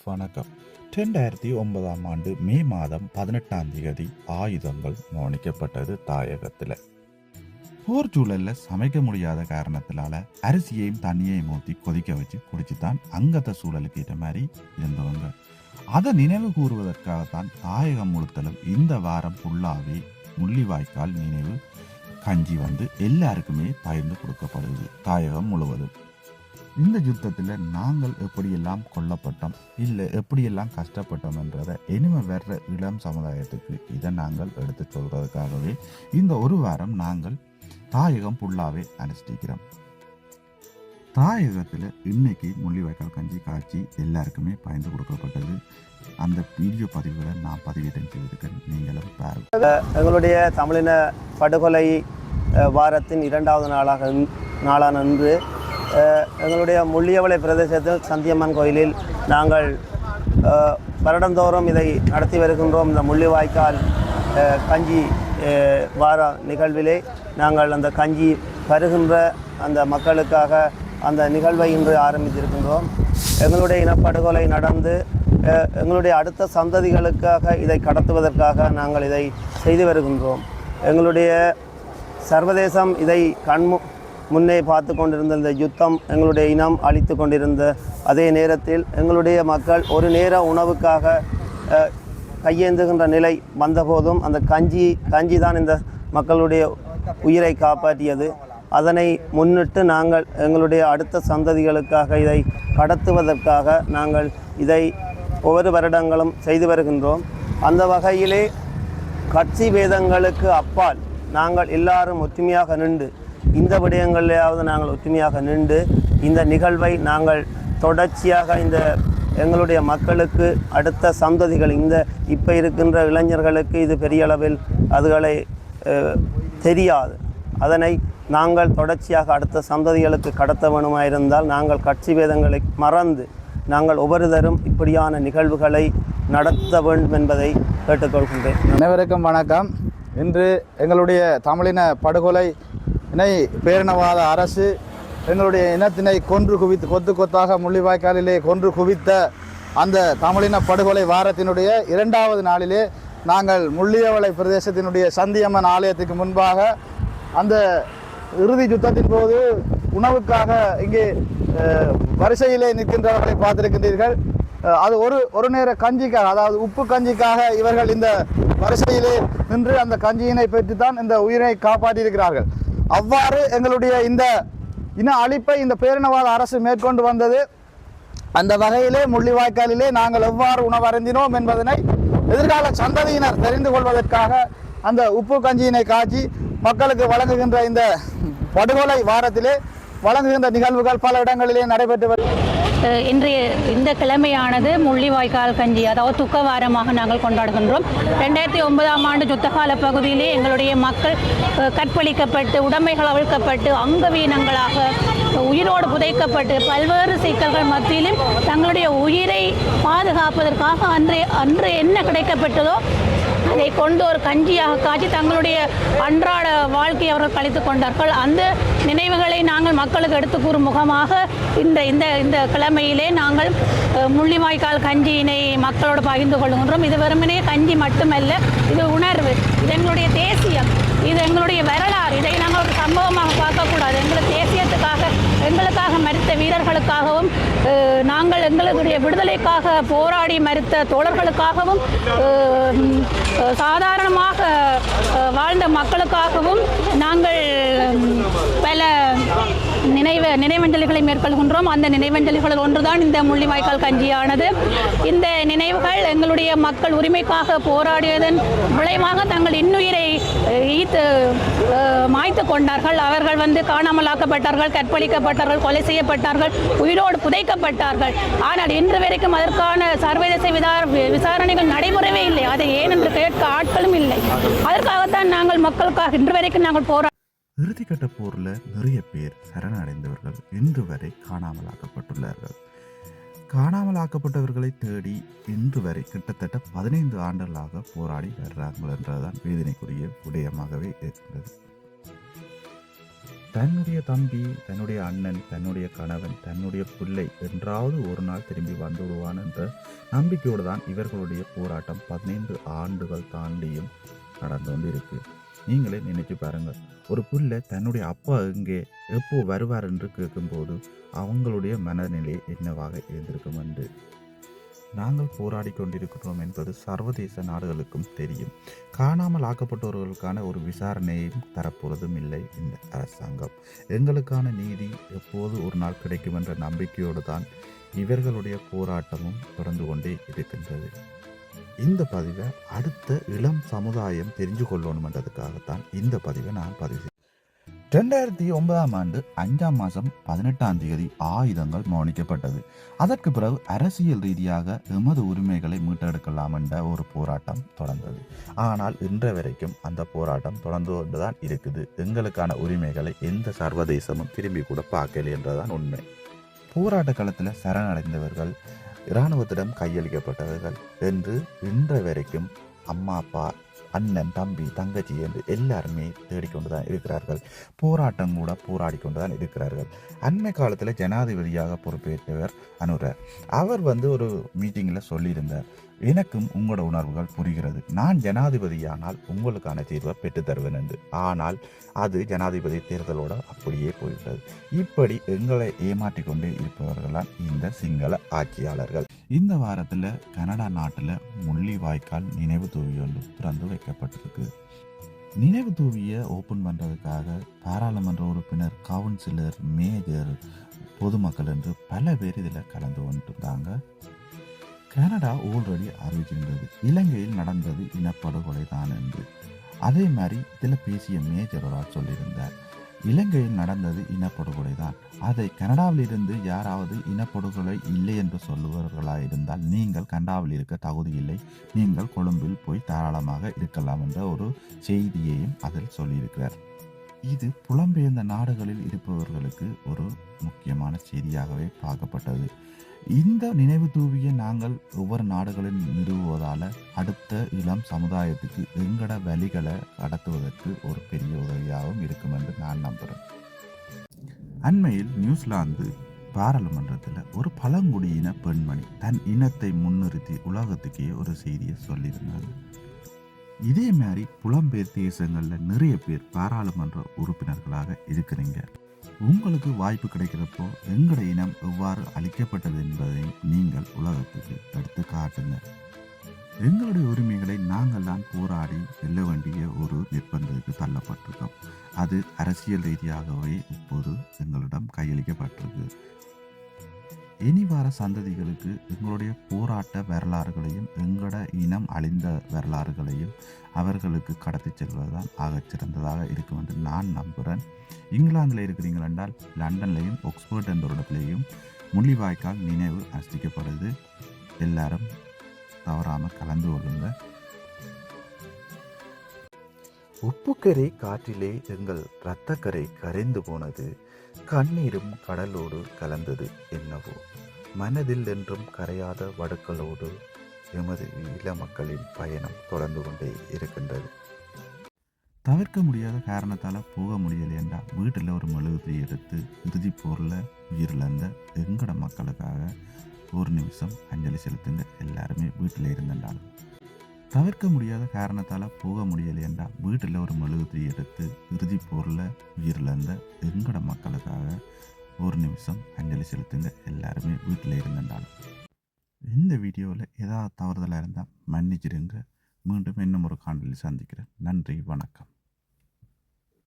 வணக்கம். 2009 மே மாதம் 18 ஆயுதங்கள் கவனிக்கப்பட்டது தாயகத்தில். போர் சூழல்ல சமைக்க முடியாத காரணத்தினால அரிசியையும் தண்ணியையும் ஊற்றி கொதிக்க வச்சு குடிச்சுதான் அங்கத்த சூழலுக்கு ஏற்ற மாதிரி இருந்தவங்க. அதை நினைவு கூறுவதற்காகத்தான் தாயகம் முழுத்தலும் இந்த வாரம் ஃபுல்லாவே முள்ளிவாய்க்கால் நினைவு கஞ்சி எல்லாருக்குமே பகிர்ந்து கொடுக்கப்படுது. தாயகம் முழுவதும் இந்த யுத்தத்தில் நாங்கள் எப்படியெல்லாம் கொல்லப்பட்டோம், இல்லை எப்படியெல்லாம் கஷ்டப்பட்டோம் என்றதை இனிமே வர்ற இளம் சமுதாயத்துக்கு இதை நாங்கள் எடுத்து சொல்றதுக்காகவே இந்த ஒரு வாரம் நாங்கள் தாயகம் ஃபுல்லாவே அனுஷ்டிக்கிறோம். தாயகத்தில் இன்னைக்கு முள்ளிவாய்க்கால் கஞ்சி காய்ச்சி எல்லாருக்குமே பயந்து கொடுக்கப்பட்டது. அந்த வீடியோ பதிவுகளை நான் பதிவேற்றம் செய்திருக்கேன், நீங்களும் பாருங்கள். எங்களுடைய தமிழின படுகொலை வாரத்தின் 2வது நாளான இன்று எங்களுடைய முள்ளியவளை பிரதேசத்தில் சந்தியம்மன் கோயிலில் நாங்கள் வருடந்தோறும் இதை நடத்தி வருகின்றோம். இந்த முள்ளிவாய்க்கால் கஞ்சி வார நிகழ்விலே நாங்கள் அந்த கஞ்சி பருகின்ற அந்த மக்களுக்காக அந்த நிகழ்வை இன்று ஆரம்பித்திருக்கின்றோம். எங்களுடைய இனப்படுகொலை நடந்து எங்களுடைய அடுத்த சந்ததிகளுக்காக இதை கடத்துவதற்காக நாங்கள் இதை செய்து வருகின்றோம். எங்களுடைய சர்வதேசம் இதை முன்னே பார்த்து கொண்டிருந்த இந்த யுத்தம் எங்களுடைய இனம் அழித்து கொண்டிருந்த அதே நேரத்தில் எங்களுடைய மக்கள் ஒரு நேர உணவுக்காக கையேந்துகின்ற நிலை வந்தபோதும் அந்த கஞ்சி தான் இந்த மக்களுடைய உயிரை காப்பாற்றியது. அதனை முன்னிட்டு நாங்கள் எங்களுடைய அடுத்த சந்ததிகளுக்காக இதை கடத்துவதற்காக நாங்கள் இதை ஒவ்வொரு வருடங்களும் செய்து வருகின்றோம். அந்த வகையிலே கட்சி பேதங்களுக்கு அப்பால் நாங்கள் எல்லாரும் ஒற்றுமையாக நின்று இந்த விடயங்களிலாவது நாங்கள் ஒற்றுமையாக நின்று இந்த நிகழ்வை நாங்கள் தொடர்ச்சியாக இந்த எங்களுடைய மக்களுக்கு அடுத்த சந்ததிகள் இப்போ இருக்கின்ற இளைஞர்களுக்கு இது பெரிய அளவில் அதுகளை தெரியாது. அதனை நாங்கள் தொடர்ச்சியாக அடுத்த சந்ததிகளுக்கு கடத்த வேணுமாயிருந்தால் நாங்கள் கட்சி பேதங்களை மறந்து நாங்கள் ஒவ்வொருத்தரும் இப்படியான நிகழ்வுகளை நடத்த வேண்டும் என்பதை கேட்டுக்கொள்கின்றேன். அனைவருக்கும் வணக்கம். இன்று எங்களுடைய தமிழின படுகொலை பேரினவாத அரசு எங்களுடைய இனத்தினை கொன்று குவித்து கொத்து கொத்தாக முள்ளிவாய்க்காலிலே கொன்று குவித்த அந்த தமிழின படுகொலை வாரத்தினுடைய 2வது நாளிலே நாங்கள் முள்ளியவளை பிரதேசத்தினுடைய சந்தியம்மன் ஆலயத்துக்கு முன்பாக அந்த இறுதி யுத்தத்தின் போது உணவுக்காக இங்கே வரிசையிலே நிற்கின்றவர்களை பார்த்திருக்கின்றீர்கள். அது ஒரு நேர கஞ்சிக்காக, அதாவது உப்பு கஞ்சிக்காக இவர்கள் இந்த வரிசையிலே நின்று அந்த கஞ்சியினை பெற்றுத்தான் இந்த உயிரை காப்பாற்றியிருக்கிறார்கள். அவ்வாறு எங்களுடைய இந்த இன அழிப்பை இந்த பேரினவாத அரசு மேற்கொண்டு வந்தது. அந்த வகையிலே முள்ளிவாய்க்காலிலே நாங்கள் எவ்வாறு உணவு அருந்தினோம் என்பதனை எதிர்கால சந்ததியினர் தெரிந்து கொள்வதற்காக அந்த உப்பு கஞ்சியினை காய்ச்சி மக்களுக்கு வழங்குகின்ற இந்த படுகொலை வாரத்திலே வழங்குகின்ற நிகழ்வுகள் பல இடங்களிலே நடைபெற்று வருகிறது. இன்றைய இந்த கிழமையானது முள்ளிவாய்க்கால் கஞ்சி, அதாவது துக்க வாரமாக நாங்கள் கொண்டாடுகின்றோம். 2009 யுத்தகால பகுதியிலே எங்களுடைய மக்கள் கற்பழிக்கப்பட்டு உடைமைகள் அவிழ்க்கப்பட்டு அங்கவீனங்களாக உயிரோடு புதைக்கப்பட்டு பல்வேறு சிக்கல்கள் மத்தியிலும் தங்களுடைய உயிரை பாதுகாப்பதற்காக அன்று என்ன கிடைக்கப்பட்டதோ அதை கொண்டு ஒரு கஞ்சியாக காய்ச்சி தங்களுடைய அன்றாட வாழ்க்கையை அவர்கள் கழித்து கொண்டார்கள். அந்த நினைவுகளை நாங்கள் மக்களுக்கு எடுத்து கூறும் முகமாக இந்த கிழமையிலே நாங்கள் முள்ளிவாய்க்கால் கஞ்சியினை மக்களோடு பகிர்ந்து கொள்கின்றோம். இது வெறுமனே கஞ்சி மட்டுமல்ல, இது உணர்வு, இது எங்களுடைய தேசியம், இது எங்களுடைய வரலாறு. இதை நாங்கள் ஒரு சம்பவமாக பார்க்கக்கூடாது. எங்கள் தேசியத்துக்காக, எங்களுக்காக மரித்த வீரர்களுக்காகவும், நாங்கள் எங்களுடைய விடுதலைக்காக போராடி மரித்த தோழர்களுக்காகவும், சாதாரணமாக வாழ்ந்த மக்களுக்காகவும் நாங்கள் பல நினைவஞ்சலிகளை மேற்கொள்கின்றோம். அந்த நினைவஞ்சலிகளில் ஒன்றுதான் இந்த முள்ளிவாய்க்கால் கஞ்சியானது. இந்த நினைவுகள் எங்களுடைய மக்கள் உரிமைக்காக போராடியதன் விளைவாக தங்கள் இன்னுயிரை மாய்த்து கொண்டார்கள். அவர்கள் காணாமலாக்கப்பட்டார்கள், கற்பழிக்கப்பட்டார்கள், கொலை செய்யப்பட்டார்கள், உயிரோடு புதைக்கப்பட்டார்கள். ஆனால் இன்று வரைக்கும் அதற்கான சர்வதேச விசாரணைகள் நடைபெறவே இல்லை. அதை ஏன் என்று கேட்க ஆட்களும் இல்லை. அதற்காகத்தான் நாங்கள் மக்களுக்காக இன்று வரைக்கும் நாங்கள் இறுதிக்கட்ட போரில் நிறைய பேர் சரணடைந்தவர்கள் இன்று வரை காணாமலாக்கப்பட்டுள்ளார்கள். காணாமலாக்கப்பட்டவர்களை தேடி இன்று வரை கிட்டத்தட்ட 15 ஆண்டுகளாக போராடி வர்றார்கள் என்றதுதான் வேதனைக்குரிய விடயமாகவே இருக்கின்றது. தன்னுடைய தம்பி, தன்னுடைய அண்ணன், தன்னுடைய கணவன், தன்னுடைய பிள்ளை என்றாவது ஒரு நாள் திரும்பி வந்து விடுவான் என்ற நம்பிக்கையோடு தான் இவர்களுடைய போராட்டம் 15 ஆண்டுகள் தாண்டியும் நடந்து கொண்டு இருக்கு. நீங்களே நினைச்சு பாருங்கள், ஒரு பிள்ளை தன்னுடைய அப்பா எங்கே எப்போ வருவார் என்று கேட்கும்போது அவங்களுடைய மனநிலை என்னவாக இருந்திருக்கும் என்று. நாங்கள் போராடி கொண்டிருக்கிறோம் என்பது சர்வதேச நாடுகளுக்கும் தெரியும். காணாமல் ஆக்கப்பட்டவர்களுக்கான ஒரு விசாரணையும் தரப்போவதும் இல்லை இந்த அரசாங்கம். எங்களுக்கான நீதி எப்போது ஒரு நாள் கிடைக்கும் என்ற நம்பிக்கையோடு தான் இவர்களுடைய போராட்டமும் தொடர்ந்து கொண்டே இருக்கின்றது. இந்த பதிவை அடுத்த இளம் சமுதாயம் தெரிஞ்சு கொள்ளணுமென்றதுக்காகத்தான் இந்த பதிவை நான் பதிவு 2009ஆம் ஆண்டு 5ஆம் மாதம் 18ஆம் தேதி ஆயுதங்கள் மௌனிக்கப்பட்டது. அதற்கு பிறகு அரசியல் ரீதியாக எமது உரிமைகளை மீட்டெடுக்கலாம் என்ற ஒரு போராட்டம் தொடர்ந்தது. ஆனால் இன்று வரைக்கும் அந்த போராட்டம் தொடர்ந்து கொண்டுதான் இருக்குது. எங்களுக்கான உரிமைகளை எந்த சர்வதேசமும் திரும்பி கூட பார்க்கல என்றதான் உண்மை. போராட்ட காலத்தில் சரணடைந்தவர்கள், இராணுவத்திடம் கையளிக்கப்பட்டவர்கள் என்று இன்று வரைக்கும் அம்மா, அப்பா, அண்ணன், தம்பி, தங்கச்சி என்று எல்லாருமே தேடிக்கொண்டு தான் இருக்கிறார்கள். போராட்டம் கூட போராடி கொண்டு தான் இருக்கிறார்கள். அண்மை காலத்தில் ஜனாதிபதியாக பொறுப்பேற்றவர் அனுர. அவர் ஒரு மீட்டிங்கில் சொல்லியிருந்தார், எனக்கும் உங்களோட உணர்வுகள் புரிகிறது, நான் ஜனாதிபதியானால் உங்களுக்கான தீர்வை பெற்று தருவேன் என்று. ஆனால் அது ஜனாதிபதி தேர்தலோடு அப்படியே போய்விட்டது. இப்படி எங்களை ஏமாற்றி கொண்டே இருப்பவர்களால் இந்த சிங்கள ஆட்சியாளர்கள். இந்த வாரத்தில் கனடா நாட்டில் முள்ளிவாய்க்கால் நினைவு தூவி ஒன்று திறந்து வைக்கப்பட்டிருக்கு. நினைவு தூவியை ஓப்பன் பண்ணுறதுக்காக பாராளுமன்ற உறுப்பினர், கவுன்சிலர், மேஜர், பொதுமக்கள் என்று பல பேர் இதில் கலந்து கொண்டிருந்தாங்க. கனடா ஆல்ரெடி அறிவிச்சிருந்தது இலங்கையில் நடந்தது இனப்படுகொலை தான் என்று. அதே மாதிரி இதில் பேசிய மேஜரால் சொல்லியிருந்தார், இலங்கையில் நடந்தது இனப்படுகொலை தான். அதை கனடாவில் இருந்து யாராவது இனப்படுகொலை இல்லை என்று சொல்லுபவர்களாக இருந்தால் நீங்கள் கனடாவில் இருக்க தகுதி இல்லை, நீங்கள் கொழும்பில் போய் தாராளமாக இருக்கலாம் என்ற ஒரு செய்தியையும் அதில் சொல்லியிருக்கிறார். இது புலம்பெயர்ந்த நாடுகளில் இருப்பவர்களுக்கு ஒரு முக்கியமான செய்தியாகவே பார்க்கப்பட்டது. இந்த நினைவு தூவியை நாங்கள் ஒவ்வொரு நாடுகளில் நிறுவுவதால் அடுத்த இளம் சமுதாயத்துக்கு எங்கட வழிகளை கடத்துவதற்கு ஒரு பெரிய உதவியாகவும் இருக்கும் என்று நான் நம்புகிறேன். அண்மையில் நியூசிலாந்து பாராளுமன்றத்தில் ஒரு பழங்குடியின பெண்மணி தன் இனத்தை முன்னிறுத்தி உலகத்துக்கே ஒரு செய்தியை சொல்லியிருந்தாங்க. இதே மாதிரி புலம்பெயர் தேசங்களில் நிறைய பேர் பாராளுமன்ற உறுப்பினர்களாக இருக்கிறீங்க. உங்களுக்கு வாய்ப்பு கிடைக்கிறப்போ எங்களோட இனம் எவ்வாறு அளிக்கப்பட்டது என்பதை நீங்கள் உலகத்துக்கு எடுத்து காட்டுங்க. எங்களுடைய உரிமைகளை நாங்கள் தான் போராடி வெல்ல வேண்டிய ஒரு நிர்பந்தத்துக்கு தள்ளப்பட்டிருக்கோம். அது அரசியல் ரீதியாகவே இப்போது எங்களிடம் கையளிக்கப்பட்டிருக்கு. இனி வார சந்ததிகளுக்கு எங்களுடைய போராட்ட வரலாறுகளையும் எங்களோட இனம் அழிந்த வரலாறுகளையும் அவர்களுக்கு கடத்தி செல்வதுதான் ஆகச்சிறந்ததாக இருக்கும் என்று நான் நம்புகிறேன். இங்கிலாந்தில் இருக்கிறீங்கள் என்றால் லண்டன்லையும் ஆக்ஸ்போர்ட் என்ற இடத்துலையும் முள்ளிவாய்க்கால் நினைவு அனுஷ்டிக்கப்படுது. எல்லாரும் தவறாமல் கலந்து கொள்ளுங்க. உப்புக்கரை காற்றிலே எங்கள் இரத்தக்கரை கரைந்து போனது, கண்ணீரும் கடலோடு கலந்தது என்னவோ, மனதில் என்றும் கரையாத வடுக்களோடு எமது ஈழ மக்களின் பயணம் தொடர்ந்து கொண்டே இருக்கின்றது. தவிர்க்க முடியாத காரணத்தால் போக முடியலை என்றால் வீட்டில் ஒரு மெழுகுதிரி எடுத்து இறுதி போரில் உயிரிழந்த எங்கட மக்களுக்காக ஒரு நிமிஷம் அஞ்சலி செலுத்துங்க. எல்லாருமே வீட்டில் இருந்திருந்தாலும் தவிர்க்க முடியாத காரணத்தால் போக முடியலை என்றால் வீட்டில் ஒரு மெழுகுதிரி எடுத்து இறுதி போரில் உயிரிழந்த எங்கட மக்களுக்காக ஒரு நிமிஷம் அஞ்சலி செலுத்துங்க. எல்லாருமே வீட்டில் இருந்திருந்தாலும். இந்த வீடியோவில் ஏதாவது தவறுதலாக இருந்தால் மன்னிச்சிடுங்க. மீண்டும் இன்னும் ஒரு காணொளியில் சந்திக்கிறேன். நன்றி, வணக்கம்.